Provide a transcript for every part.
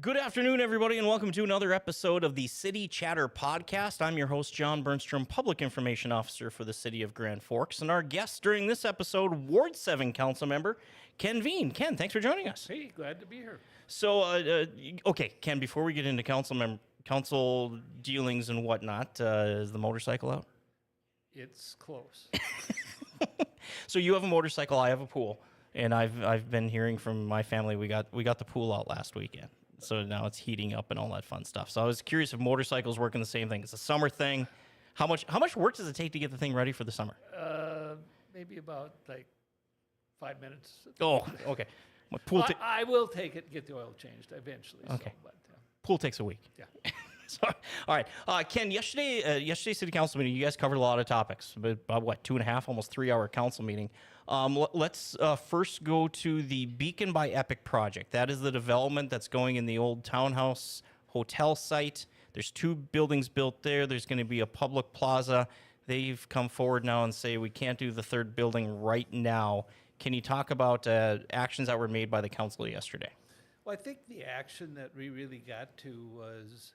Good afternoon, everybody, and welcome to another episode of the City Chatter Podcast. I'm your host, John Bernstrom, Public Information Officer for the City of Grand Forks, and our guest during this episode, Ward 7 Council Member Ken Veen. Ken, thanks for joining us. Hey, glad to be here. So, okay, Ken, before we get into council dealings and whatnot, is the motorcycle out? It's close. So you have a motorcycle, I have a pool, and I've been hearing from my family we got the pool out last weekend. So now it's heating up and all that fun stuff. So I was curious if motorcycles working the same thing. It's a summer thing. How much work does it take to get the thing ready for the summer? Maybe about 5 minutes. Oh, okay. My pool I will take it and get the oil changed eventually. Okay. So, pool takes a week. Yeah. So, all right, Ken. Yesterday City Council meeting, you guys covered a lot of topics. About what, 2.5, almost 3 hour council meeting. Let's first go to the Beacon by Epic project. That is the development that's going in the old townhouse hotel site. There's 2 buildings built there. There's going to be a public plaza. They've come forward now and say we can't do the 3rd building right now. Can you talk about actions that were made by the council yesterday? Well, I think the action that we really got to was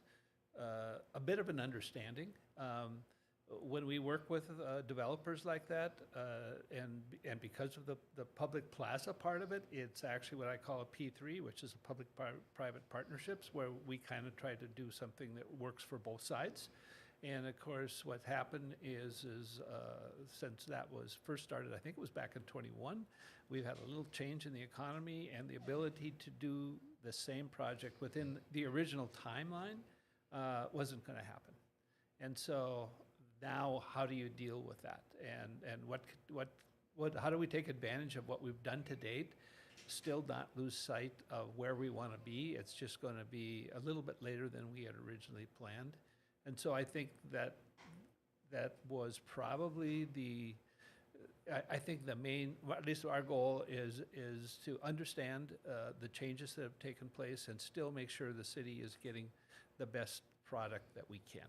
a bit of an understanding. When we work with developers like that, and because of the public plaza part of it, it's actually what I call a P3, which is a public-private partnerships, where we kind of try to do something that works for both sides. And of course, what happened is since that was first started, I think it was back in 21, we've had a little change in the economy, and the ability to do the same project within the original timeline wasn't going to happen. And so now, how do you deal with that? And how do we take advantage of what we've done to date, still not lose sight of where we want to be? It's just going to be a little bit later than we had originally planned. And so I think that was probably I think the main, at least our goal is to understand the changes that have taken place and still make sure the city is getting the best product that we can.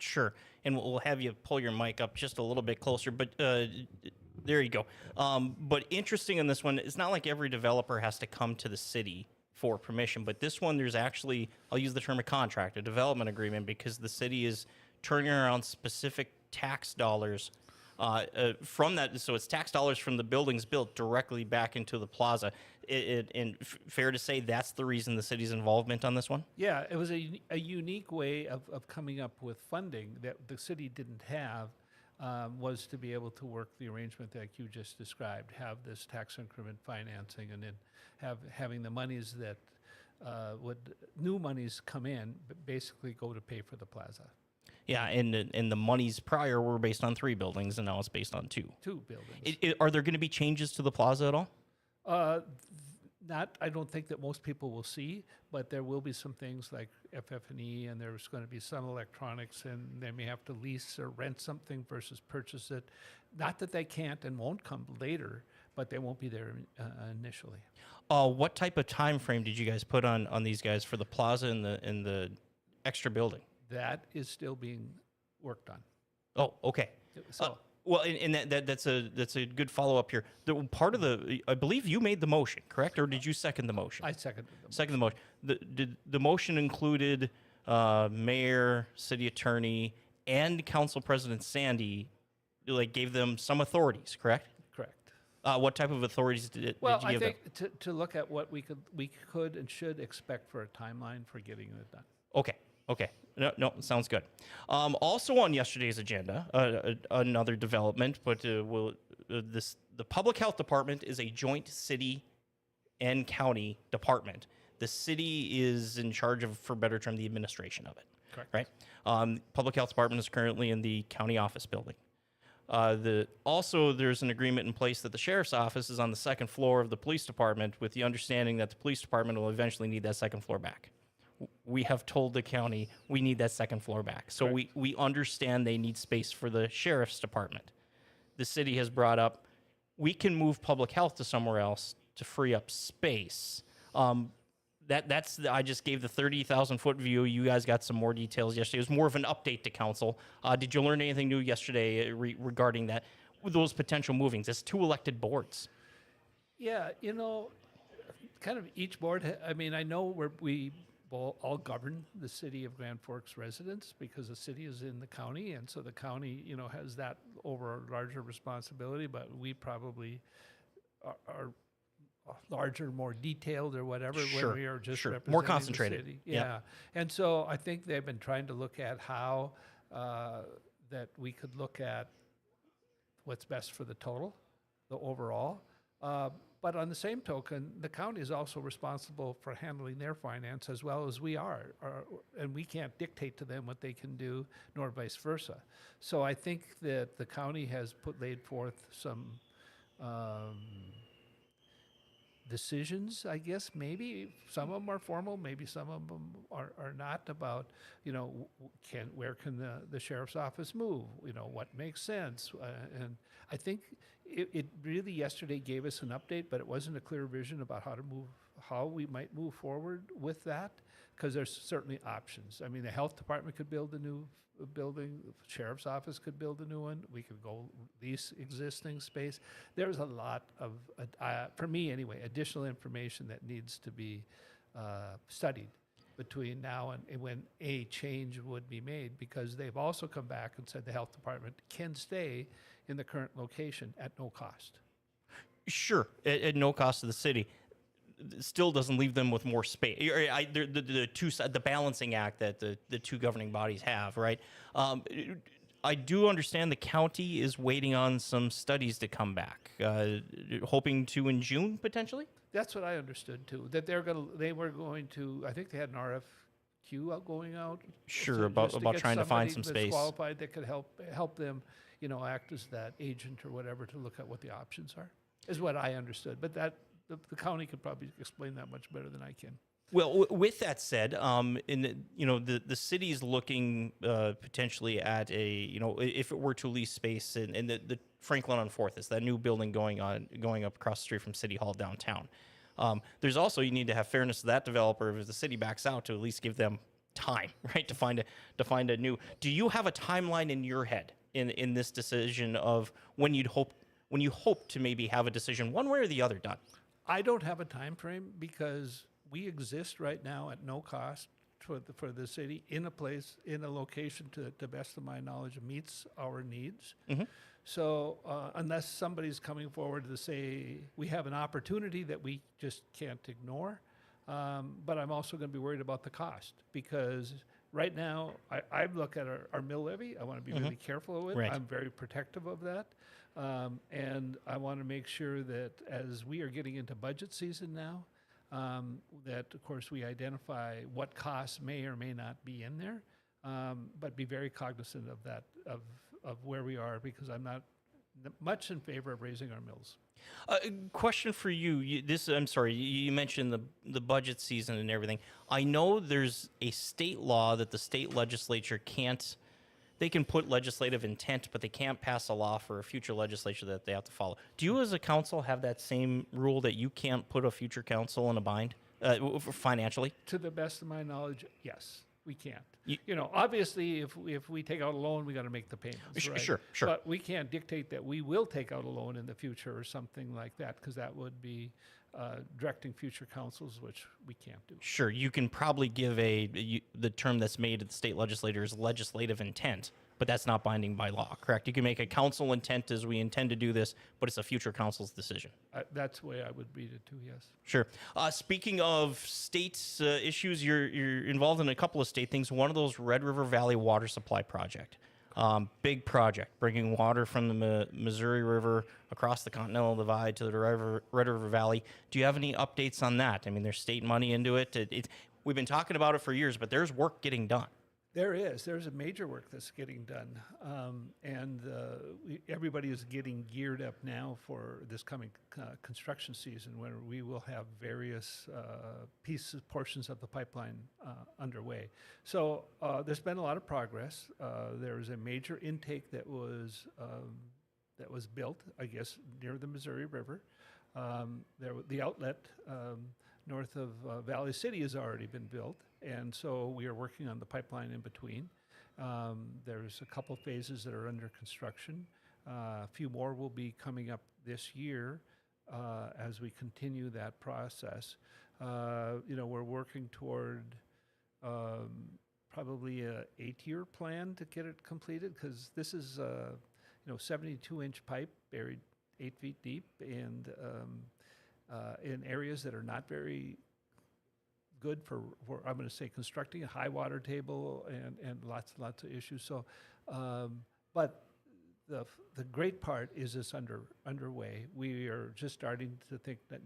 Sure, and we'll have you pull your mic up just a little bit closer, but there you go. But interesting in this one, it's not like every developer has to come to the city for permission, but this one, there's actually, I'll use the term a contract, a development agreement, because the city is turning around specific tax dollars from that. So it's tax dollars from the buildings built directly back into the plaza. And fair to say that's the reason the city's involvement on this one? Yeah, it was a unique way of coming up with funding that the city didn't have, was to be able to work the arrangement that you just described, have this tax increment financing, and then having the monies that new monies come in, but basically go to pay for the plaza. Yeah, and the monies prior were based on 3 buildings, and now it's based on 2. 2 buildings. Are there going to be changes to the plaza at all? I don't think that most people will see, but there will be some things like FF&E, and there's going to be some electronics, and they may have to lease or rent something versus purchase it. Not that they can't and won't come later, but they won't be there initially. What type of time frame did you guys put on these guys for the plaza and the extra building? That is still being worked on. Oh, okay. So. Well, and that's a good follow-up here. I believe you made the motion, correct? Or did you second the motion? I seconded the motion. Second the motion. The motion included mayor, city attorney, and council president Sande, gave them some authorities, correct? Correct. What type of authorities did you give them? Well, I think to look at what we could and should expect for a timeline for getting it done. Okay. No, sounds good. Also on yesterday's agenda, another development, but the public health department is a joint city and county department. The city is in charge of, for better term, the administration of it. Correct. Right. Public health department is currently in the county office building. Also, there's an agreement in place that the sheriff's office is on the 2nd floor of the police department, with the understanding that the police department will eventually need that 2nd floor back. We have told the county we need that 2nd floor back. So we understand they need space for the sheriff's department. The city has brought up, we can move public health to somewhere else to free up space. I just gave the 30,000-foot view. You guys got some more details yesterday. It was more of an update to council. Did you learn anything new yesterday regarding that, those potential movings? It's 2 elected boards. Yeah, kind of each board, I know we all govern the city of Grand Forks residents because the city is in the county, and so the county, has that over larger responsibility, but we probably are larger, more detailed or whatever when we are just sure. representing More concentrated. the city. Yeah. Yeah. And so I think they've been trying to look at how that we could look at what's best for the total, the overall. But on the same token, the county is also responsible for handling their finance as well as we are, and we can't dictate to them what they can do, nor vice versa. So I think that the county has laid forth some decisions, I guess. Maybe some of them are formal, maybe some of them are not, about, where can the sheriff's office move? What makes sense? And I think it really yesterday gave us an update, but it wasn't a clear vision about how we might move forward with that, because there's certainly options. I mean, the health department could build a new building, the sheriff's office could build a new one, we could go lease existing space. There's a lot of, for me anyway, additional information that needs to be studied between now and when a change would be made, because they've also come back and said the health department can stay in the current location at no cost. Sure, at no cost to the city. Still doesn't leave them with more space. The balancing act that the two governing bodies have, right? I do understand the county is waiting on some studies to come back, hoping to in June potentially. That's what I understood too. That they were going to. I think they had an RFQ going out. Sure, about trying to find some that's space qualified that could help them, act as that agent or whatever to look at what the options are. Is what I understood. But that. The county could probably explain that much better than I can. Well, with that said, the city's looking potentially at if it were to lease space in the Franklin on 4th, is that new building going up across the street from City Hall downtown. There's also, you need to have fairness to that developer if the city backs out, to at least give them time, right, to find a new. Do you have a timeline in your head in this decision of when you hope to maybe have a decision one way or the other done? I don't have a time frame, because we exist right now at no cost for the city in a location to the best of my knowledge meets our needs. Mm-hmm. So unless somebody's coming forward to say we have an opportunity that we just can't ignore, but I'm also going to be worried about the cost, because right now I look at our mill levy. I want to be really careful with it. Right. I'm very protective of that. And I want to make sure that as we are getting into budget season now, that of course we identify what costs may or may not be in there, but be very cognizant of that, of where we are, because I'm not much in favor of raising our mills. Question for you. I'm sorry. You mentioned the budget season and everything. I know there's a state law that the state legislature can't. They can put legislative intent, but they can't pass a law for a future legislature that they have to follow. Do you, as a council, have that same rule that you can't put a future council in a bind financially? To the best of my knowledge, yes, we can't. Obviously, if we take out a loan, we got to make the payments, right? Sure. But we can't dictate that we will take out a loan in the future or something like that, because that would be directing future councils, which we can't do. Sure, you can probably give the term that's made at the state legislature is legislative intent, but that's not binding by law, correct? You can make a council intent as we intend to do this, but it's a future council's decision. That's the way I would read it too, yes. Sure. Speaking of state issues, you're involved in a couple of state things. One of those, Red River Valley Water Supply Project. Big project, bringing water from the Missouri River across the Continental Divide to the Red River Valley. Do you have any updates on that? I mean, there's state money into it. We've been talking about it for years, but there's work getting done. There's a major work that's getting done, and everybody is getting geared up now for this coming construction season, where we will have various portions of the pipeline underway. So there's been a lot of progress. There's a major intake that was built, I guess, near the Missouri River. The outlet north of Valley City has already been built. And so we are working on the pipeline in between. There's a couple phases that are under construction. A few more will be coming up this year as we continue that process. We're working toward probably a 8-year plan to get it completed, because this is 72-inch pipe buried 8 feet deep, and in areas that are not very good for I'm going to say constructing a high water table, and lots of issues. So, but the great part is it's underway. We are just starting to think that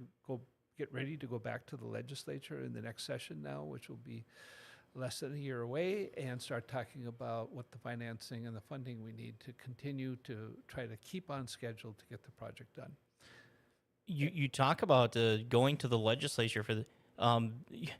get ready to go back to the legislature in the next session now, which will be less than a year away, and start talking about what the financing and the funding we need to continue to try to keep on schedule to get the project done. You talk about going to the legislature for the.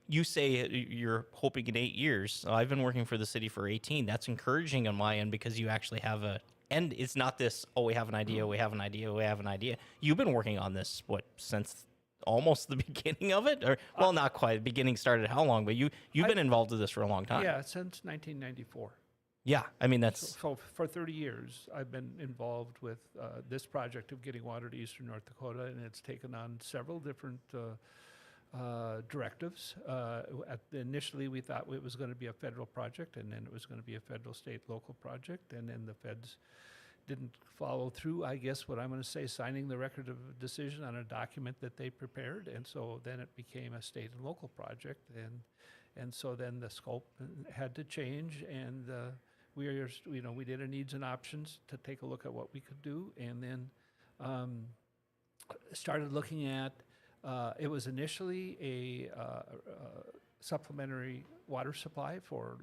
You say you're hoping in 8 years. I've been working for the city for 18. That's encouraging on my end, because you actually have and it's not this, oh, we have an idea, we have an idea, we have an idea. You've been working on this, since almost the beginning of it? Or, well, not quite. The beginning started how long? But you've been involved with this for a long time. Yeah, since 1994. Yeah, I mean, that's... So for 30 years, I've been involved with this project of getting water to eastern North Dakota, and it's taken on several different directives. Initially, we thought it was going to be a federal project, and then it was going to be a federal, state, local project, and then the feds didn't follow through, I guess what I'm going to say, signing the record of decision on a document that they prepared, and so then it became a state and local project, and so then the scope had to change, and we did a needs and options to take a look at what we could do, and then started looking at. It was initially a supplementary water supply for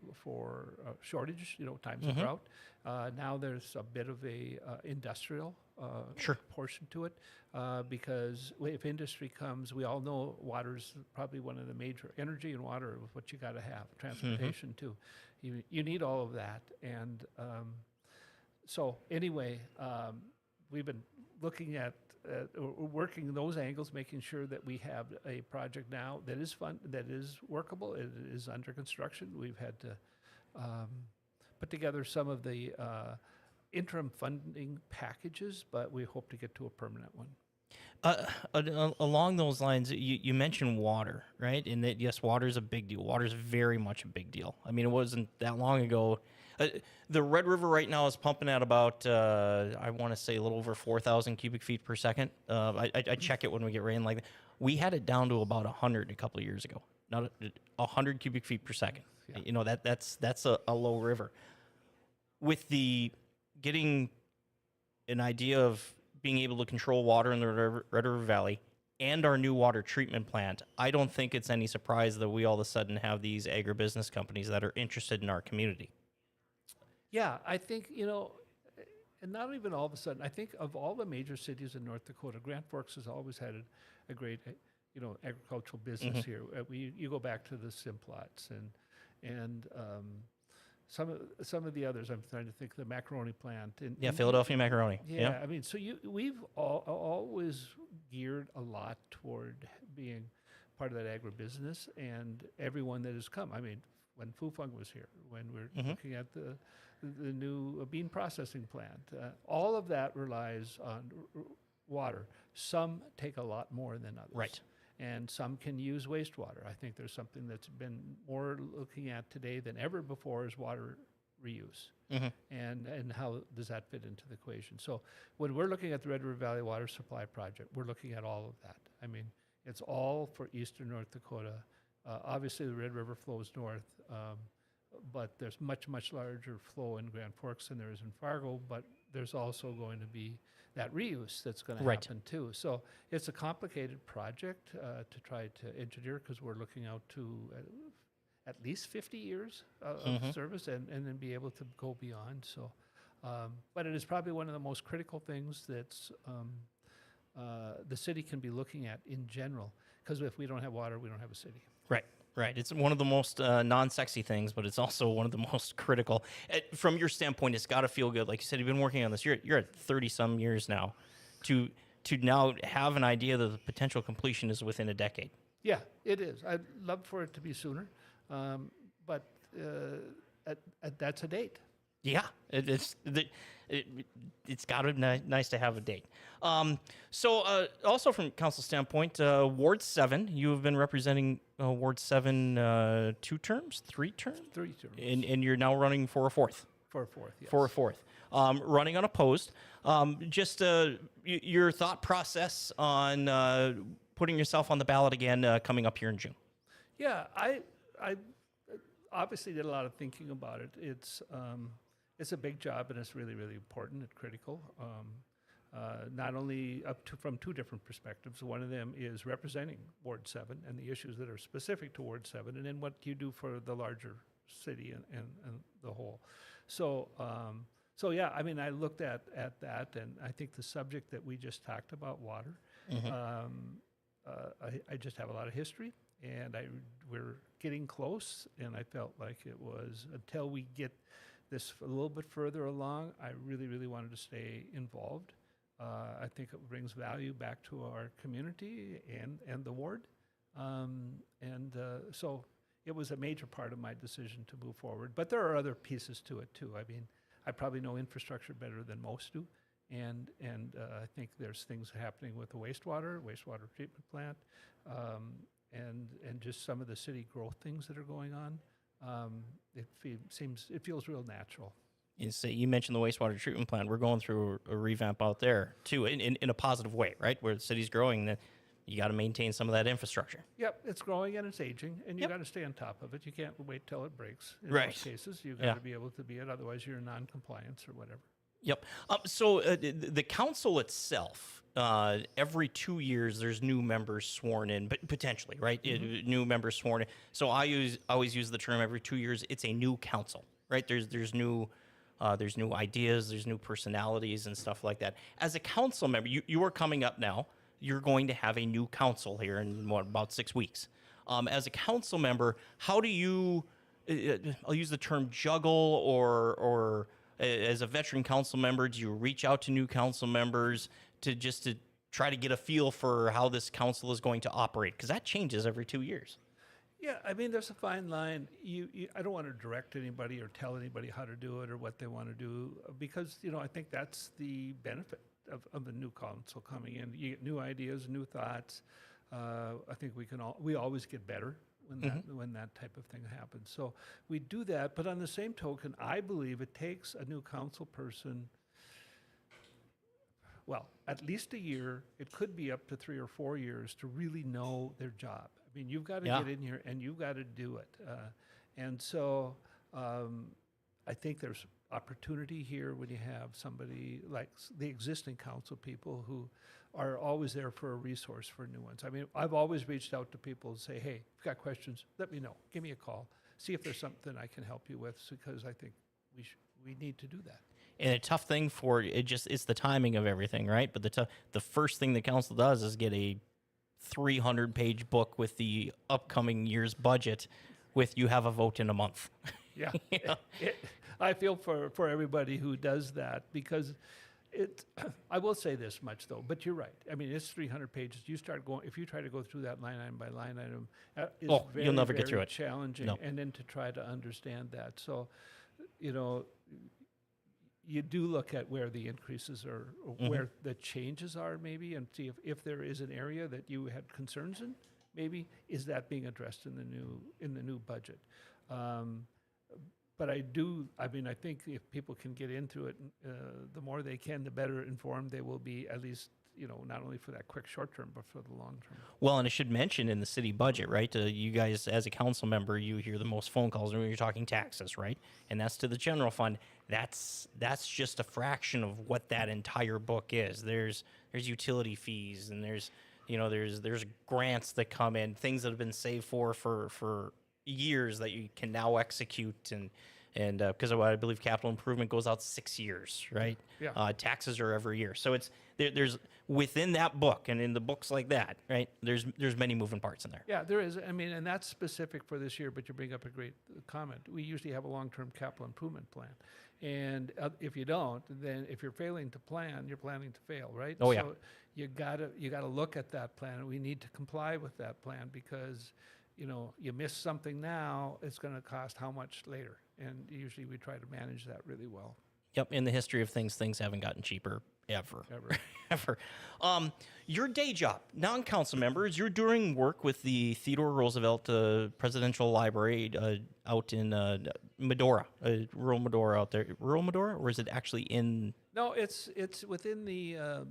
shortage, times of drought. Now there's a bit of a industrial portion to it, because if industry comes, we all know water's probably one of the major, energy and water is what you got to have. Transportation too. You need all of that, and so anyway, we've been looking at. Working those angles, making sure that we have a project now that is fun, that is workable, it is under construction. We've had to put together some of the interim funding packages, but we hope to get to a permanent one. Along those lines, you mentioned water, right? And that, yes, water is a big deal. Water is very much a big deal. I mean, it wasn't that long ago. The Red River right now is pumping at about, I want to say a little over 4,000 cubic feet per second. I check it when we get rain like that. We had it down to about 100 a couple of years ago. Not 100 cubic feet per second. Yeah. That's a low river. With the getting an idea of being able to control water in the Red River Valley and our new water treatment plant, I don't think it's any surprise that we all of a sudden have these agribusiness companies that are interested in our community. Yeah, I think, and not even all of a sudden, I think of all the major cities in North Dakota, Grand Forks has always had a great, agricultural business here. You go back to the Simplots and some of the others. I'm trying to think, the macaroni plant. Philadelphia macaroni. Yeah, I mean, so we've always geared a lot toward being part of that agribusiness, and everyone that has come. I mean, when Fufeng was here, when we're looking at the new bean processing plant, all of that relies on water. Some take a lot more than others. Right. And some can use wastewater. I think there's something that's been more looking at today than ever before is water reuse. And how does that fit into the equation? So when we're looking at the Red River Valley Water Supply Project, we're looking at all of that. I mean, it's all for eastern North Dakota. Obviously, the Red River flows north, but there's much larger flow in Grand Forks than there is in Fargo, but there's also going to be that reuse that's going to happen too. So it's a complicated project to try to engineer, because we're looking out to at least 50 years of service, and then be able to go beyond. So, but it is probably one of the most critical things that's the city can be looking at in general, because if we don't have water, we don't have a city. Right. It's one of the most non-sexy things, but it's also one of the most critical. From your standpoint, it's got to feel good. Like you said, you've been working on this. You're at 30-some years now. To now have an idea that the potential completion is within a decade. Yeah, it is. I'd love for it to be sooner, but that's a date. Yeah, it's got to be nice to have a date. Also from council standpoint, Ward 7, you have been representing Ward 7 three terms, 3 terms and you're now running for a fourth. for a fourth, yes. For a fourth. Running unopposed. Just your thought process on putting yourself on the ballot again coming up here in June. Yeah, I obviously did a lot of thinking about it. It's a big job, and it's really, really important and critical. Not only from two different perspectives. One of them is representing Ward 7 and the issues that are specific to Ward 7, and then what you do for the larger city and the whole. So yeah, I mean, I looked at that, and I think the subject that we just talked about, water, I just have a lot of history, and we're getting close, and I felt like it was, until we get this a little bit further along, I really, really wanted to stay involved. I think it brings value back to our community and the ward. So it was a major part of my decision to move forward. But there are other pieces to it too. I mean, I probably know infrastructure better than most do. And I think there's things happening with the wastewater treatment plant, and just some of the city growth things that are going on. It feels real natural. You mentioned the wastewater treatment plant. We're going through a revamp out there too, in a positive way, right? Where the city's growing, you got to maintain some of that infrastructure. Yep, it's growing and it's aging, and you Yep. got to stay on top of it. You can't wait till it breaks. In Right. most cases, you got Yeah. to be able to be it. Otherwise, you're in non-compliance or whatever. Yep. The council itself, every 2 years, there's new members sworn in, but potentially, right? New members sworn in. So I always use the term every 2 years. It's a new council, right? There's new ideas, there's new personalities and stuff like that. As a council member, you are coming up now. You're going to have a new council here in about 6 weeks. As a council member, how do you? I'll use the term juggle or as a veteran council member, do you reach out to new council members to try to get a feel for how this council is going to operate? Because that changes every 2 years. Yeah, I mean, there's a fine line. I don't want to direct anybody or tell anybody how to do it or what they want to do, because I think that's the benefit of a new council coming in. You get new ideas, new thoughts. I think we always get better when that type of thing happens. So we do that, but on the same token, I believe it takes a new council person, well, at least a year. It could be up to 3 or 4 years to really know their job. I mean, you've got to get in here and you've got to do it. And so I think there's opportunity here when you have somebody like the existing council people who are always there for a resource for new ones. I mean, I've always reached out to people and say, hey, if you've got questions, let me know. Give me a call. See if there's something I can help you with, because I think we need to do that. And a tough thing it's the timing of everything, right? But the first thing the council does is get a 300-page book with the upcoming year's budget with you have a vote in a month. Yeah. I feel for everybody who does that, because I will say this much though, but you're right. I mean, it's 300 pages. If you try to go through that line item by line item, it's very, you'll never get through very it. challenging. No. And then to try to understand that. So, you do look at where the increases are, or where the changes are maybe, and see if there is an area that you had concerns in, maybe is that being addressed in the new budget. But I think if people can get into it, the more they can, the better informed they will be, at least, not only for that quick short term, but for the long term. Well, and I should mention in the city budget, right? You guys, as a council member, you hear the most phone calls when you're talking taxes, right? And that's to the general fund. That's just a fraction of what that entire book is. There's utility fees, and there's grants that come in, things that have been saved for years that you can now execute, and because I believe capital improvement goes out 6 years, right? Yeah. Taxes are every year, so there's within that book and in the books like that, right? There's many moving parts in there. Yeah, there is. I mean, and that's specific for this year, but you bring up a great comment. We usually have a long-term capital improvement plan. And if you don't, then if you're failing to plan, you're planning to fail, right? Oh, yeah. So you gotta look at that plan. We need to comply with that plan, because you miss something now, it's going to cost how much later? And usually we try to manage that really well. Yep. In the history of things haven't gotten cheaper ever. Ever. Ever. Your day job, non-council members, you're doing work with the Theodore Roosevelt Presidential Library out in Medora, rural Medora out there. Rural Medora, or is it actually in? No, it's within the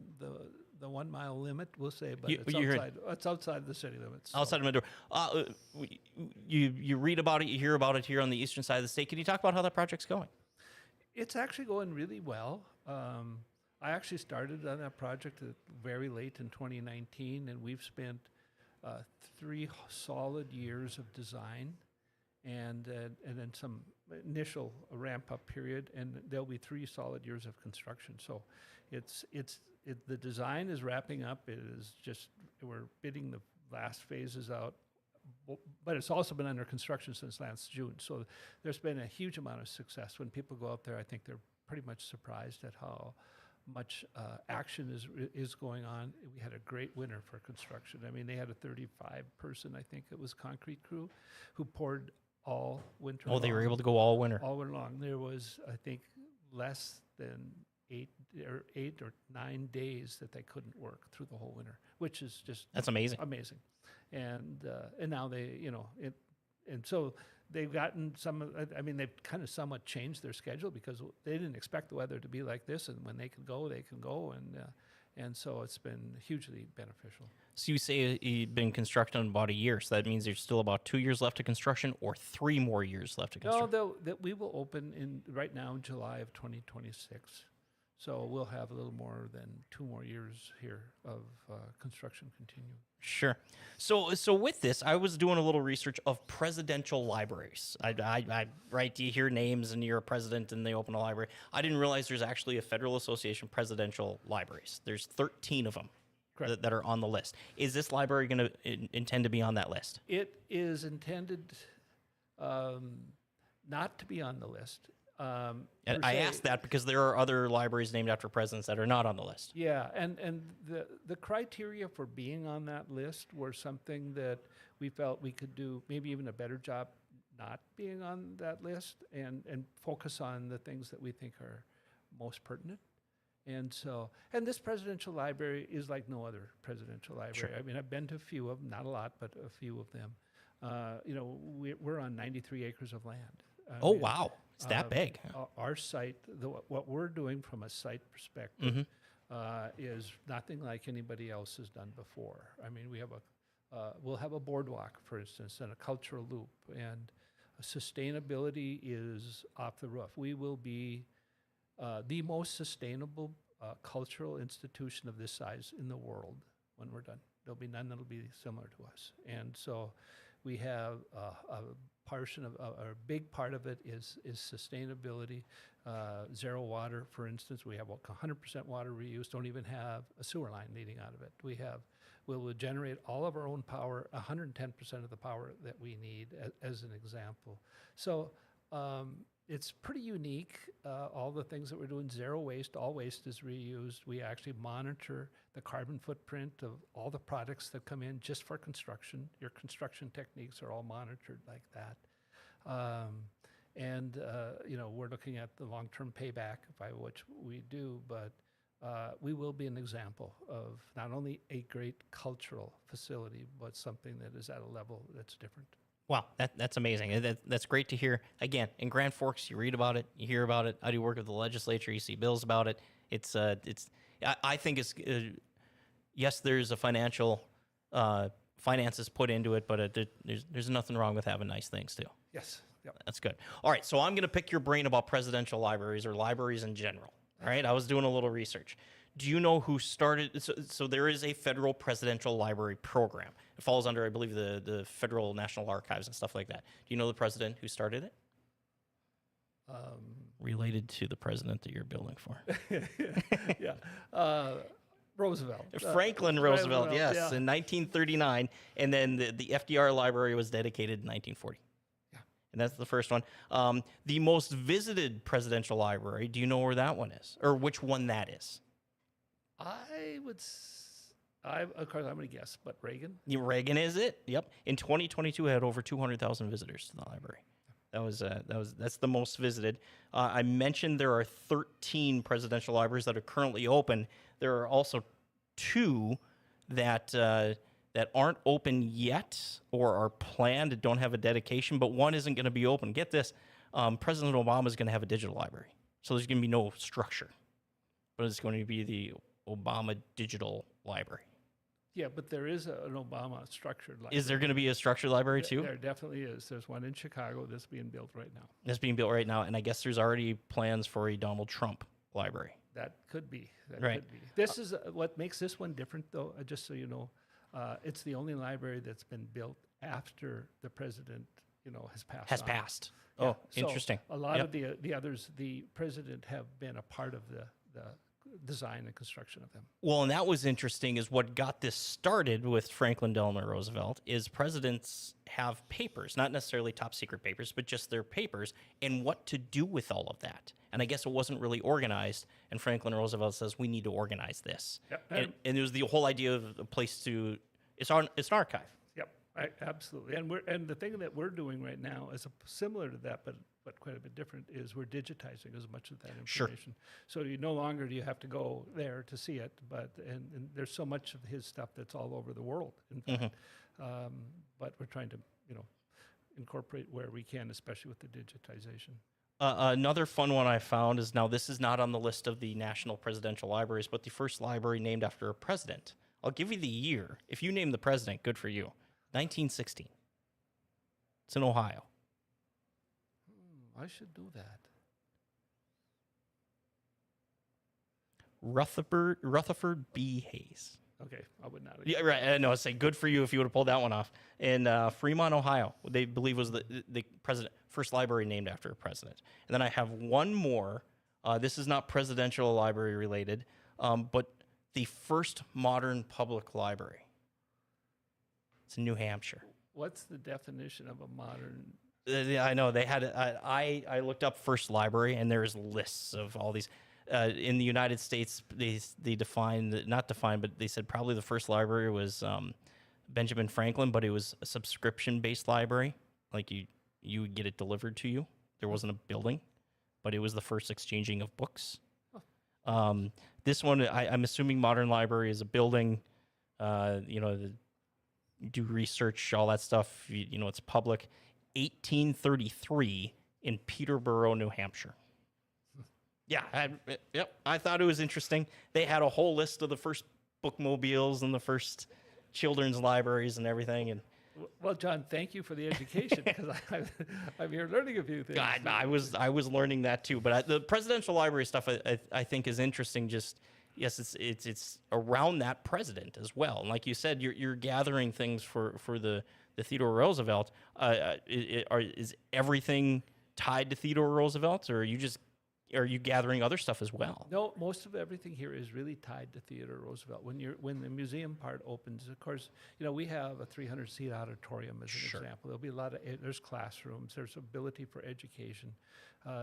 1 mile limit, we'll say, but it's outside the city limits. Outside of Medora. You read about it, you hear about it here on the eastern side of the state. Can you talk about how that project's going? It's actually going really well. I actually started on that project very late in 2019, and we've spent 3 solid years of design, and then some initial ramp-up period, and there'll be 3 solid years of construction. So the design is wrapping up. It is just, we're bidding the last phases out, but it's also been under construction since last June. So there's been a huge amount of success. When people go out there, I think they're pretty much surprised at how much action is going on. We had a great winter for construction. I mean, they had a 35-person, I think it was, concrete crew who poured all winter long. They were able to go all winter. All winter long. There was, I think, less than 8 or 9 days that they couldn't work through the whole winter, which is just That's amazing. amazing. And now they, and so they've gotten they've kind of somewhat changed their schedule because they didn't expect the weather to be like this, and when they can go, and so it's been hugely beneficial. So you say you've been constructing about a year, so that means there's still about 2 years left of construction, or 3 more years left of construction? No, that we will open right now in July of 2026. So we'll have a little more than 2 more years here of construction continuing. Sure. So with this, I was doing a little research of presidential libraries. I right, you hear names and you're a president and they open a library. I didn't realize there's actually a Federal Association presidential libraries. There's 13 of them that are on the list. Is this library going to intend to be on that list? It is intended not to be on the list. And I asked that because there are other libraries named after presidents that are not on the list. Yeah, and the criteria for being on that list were something that we felt we could do maybe even a better job not being on that list and focus on the things that we think are most pertinent. And so, and this presidential library is like no other presidential library. Sure. I mean, I've been to a few of them, not a lot, but a few of them. We're on 93 acres of land. Wow. It's that big. Our site, what we're doing from a site perspective, is nothing like anybody else has done before. I mean, we'll have a boardwalk, for instance, and a cultural loop, and sustainability is off the roof. We will be the most sustainable cultural institution of this size in the world when we're done. There'll be none that'll be similar to us. And so we have a portion of a big part of it is sustainability, zero water, for instance. We have 100% water reuse, don't even have a sewer line leading out of it. We'll generate all of our own power, 110% of the power that we need, as an example. So it's pretty unique, all the things that we're doing. Zero waste, all waste is reused. We actually monitor the carbon footprint of all the products that come in just for construction. Your construction techniques are all monitored like that. We're looking at the long-term payback by which we do, but we will be an example of not only a great cultural facility, but something that is at a level that's different. Wow, that's amazing. That's great to hear. Again, in Grand Forks, you read about it, you hear about it. I do work with the legislature, you see bills about it. I think it's, yes, there's a finances put into it, but there's nothing wrong with having nice things too. Yes. Yep. That's good. All right, so I'm going to pick your brain about presidential libraries or libraries in general. All right, I was doing a little research. Do you know who started? So there is a federal presidential library program. It falls under, I believe, the Federal National Archives and stuff like that. Do you know the president who started it? Related to the president that you're building for. Yeah. Roosevelt. Franklin Roosevelt, yes, yeah. In 1939. And then the FDR library was dedicated in 1940. Yeah. And that's the first one. The most visited presidential library, do you know where that one is? Or which one that is? Of course, I'm going to guess, but Reagan? Reagan is it? Yep. In 2022, it had over 200,000 visitors to the library. That's the most visited. I mentioned there are 13 presidential libraries that are currently open. There are also 2 that aren't open yet or are planned, don't have a dedication, but one isn't going to be open. Get this, President Obama is going to have a digital library, so there's going to be no structure, but it's going to be the Obama Digital Library. Yeah, but there is an Obama structured library. Is there going to be a structured library too? There definitely is. There's one in Chicago that's being built right now. That's being built right now, and I guess there's already plans for a Donald Trump library. That could be. That Right. could be. This is what makes this one different, though. Just so you know, it's the only library that's been built after the president, has passed. Has on. passed. Yeah. Oh, So interesting. A lot Yep. of the others, the president have been a part of the design and construction of them. Well, and that was interesting is what got this started with Franklin Delano Roosevelt is presidents have papers, not necessarily top secret papers, but just their papers and what to do with all of that. And I guess it wasn't really organized. And Franklin Roosevelt says, we need to organize this. Yep. And it was the whole idea of a place it's an archive. Yep, absolutely. And the thing that we're doing right now is similar to that, but quite a bit different, is we're digitizing as much of that Sure. information. So you no longer do you have to go there to see it, but and there's so much of his stuff that's all over the world, in fact. But we're trying to incorporate where we can, especially with the digitization. Another fun one I found is, now this is not on the list of the national presidential libraries, but the first library named after a president. I'll give you the year. If you name the president, good for you. 1916. It's in Ohio. I should do that. Rutherford B. Hayes. Okay, I would not. Yeah, right. No, I say good for you if you would have pulled that one off. In Fremont, Ohio, they believe was the first library named after a president. And then I have one more. This is not presidential library related, but the first modern public library. It's in New Hampshire. What's the definition of a modern? I know they had. I looked up first library, and there's lists of all these. In the United States, they defined, not defined, but they said probably the first library was Benjamin Franklin, but it was a subscription-based library. Like you would get it delivered to you. There wasn't a building, but it was the first exchanging of books. This one, I'm assuming modern library is a building. Do research, all that stuff. It's public. 1833 in Peterborough, New Hampshire. Yeah, I thought it was interesting. They had a whole list of the first bookmobiles and the first children's libraries and everything. And well, John, thank you for the education, because I'm here learning a few things. God, I was learning that too. But the presidential library stuff I think is interesting. Just yes, it's around that president as well. And like you said, you're gathering things for the Theodore Roosevelt. Is everything tied to Theodore Roosevelt, or are you gathering other stuff as well? No, most of everything here is really tied to Theodore Roosevelt. When the museum part opens, of course, we have a 300-seat auditorium as an example. There'll be a lot of there's classrooms, there's ability for education.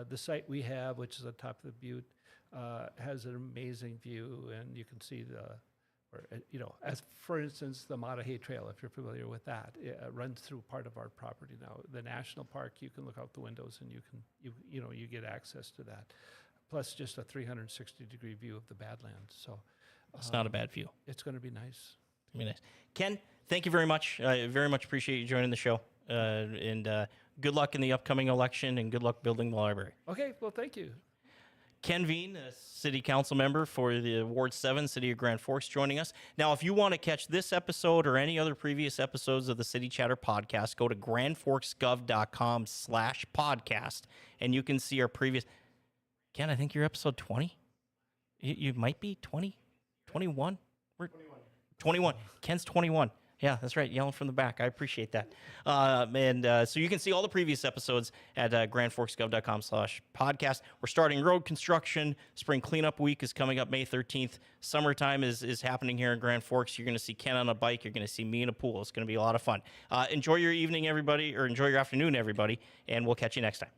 The site we have, which is on top of the butte, has an amazing view, and you can see as for instance, the Mattahay Trail, if you're familiar with that, it runs through part of our property now. The national park, you can look out the windows and you get access to that. Plus just a 360-degree view of the Badlands. So it's not a bad view. It's going to be nice. Ken, thank you very much. I very much appreciate you joining the show. And good luck in the upcoming election, and good luck building the library. Okay, well, thank you. Ken Veen, a city council member for the Ward 7, City of Grand Forks, joining us. Now, if you want to catch this episode or any other previous episodes of the City Chatter podcast, go to grandforksgov.com/podcast, and you can see our previous... Ken, I think you're episode 20? You might be 20? 21? 21. Ken's 21. Yeah, that's right. Yelling from the back. I appreciate that. So you can see all the previous episodes at grandforksgov.com/podcast. We're starting road construction. Spring cleanup week is coming up May 13th. Summertime is happening here in Grand Forks. You're going to see Ken on a bike. You're going to see me in a pool. It's going to be a lot of fun. Enjoy your evening, everybody, or enjoy your afternoon, everybody, and we'll catch you next time.